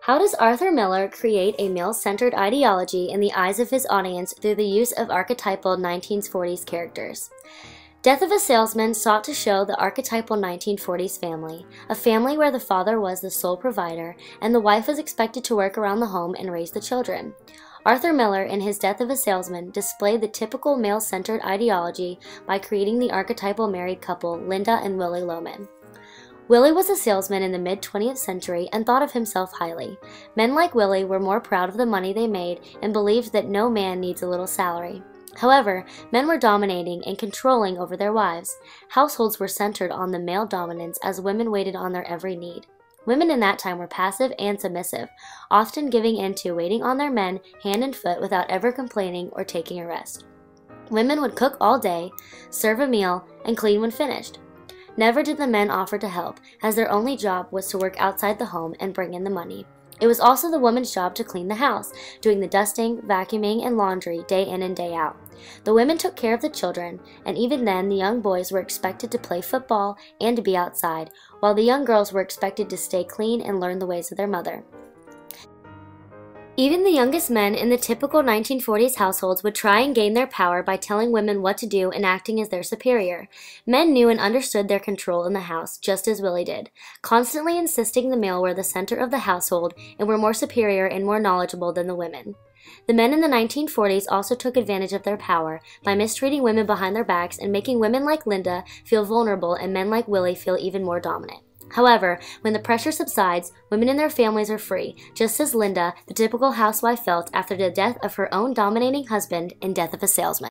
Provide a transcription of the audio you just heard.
How does Arthur Miller create a male-centered ideology in the eyes of his audience through the use of archetypal 1940s characters? Death of a Salesman sought to show the archetypal 1940s family, a family where the father was the sole provider and the wife was expected to work around the home and raise the children. Arthur Miller, in his Death of a Salesman, displayed the typical male-centered ideology by creating the archetypal married couple Linda and Willie Loman. Willie was a salesman in the mid-20th century and thought of himself highly. Men like Willie were more proud of the money they made and believed that no man needs a little salary. However, men were dominating and controlling over their wives. Households were centered on the male dominance as women waited on their every need. Women in that time were passive and submissive, often giving in to waiting on their men hand and foot without ever complaining or taking a rest. Women would cook all day, serve a meal, and clean when finished. Never did the men offer to help, as their only job was to work outside the home and bring in the money. It was also the woman's job to clean the house, doing the dusting, vacuuming, and laundry day in and day out. The women took care of the children, and even then the young boys were expected to play football and to be outside, while the young girls were expected to stay clean and learn the ways of their mother. Even the youngest men in the typical 1940s households would try and gain their power by telling women what to do and acting as their superior. Men knew and understood their control in the house, just as Willie did, constantly insisting the male were the center of the household and were more superior and more knowledgeable than the women. The men in the 1940s also took advantage of their power by mistreating women behind their backs and making women like Linda feel vulnerable and men like Willie feel even more dominant. However, when the pressure subsides, women and their families are free, just as Linda, the typical housewife, felt after the death of her own dominating husband in Death of a Salesman.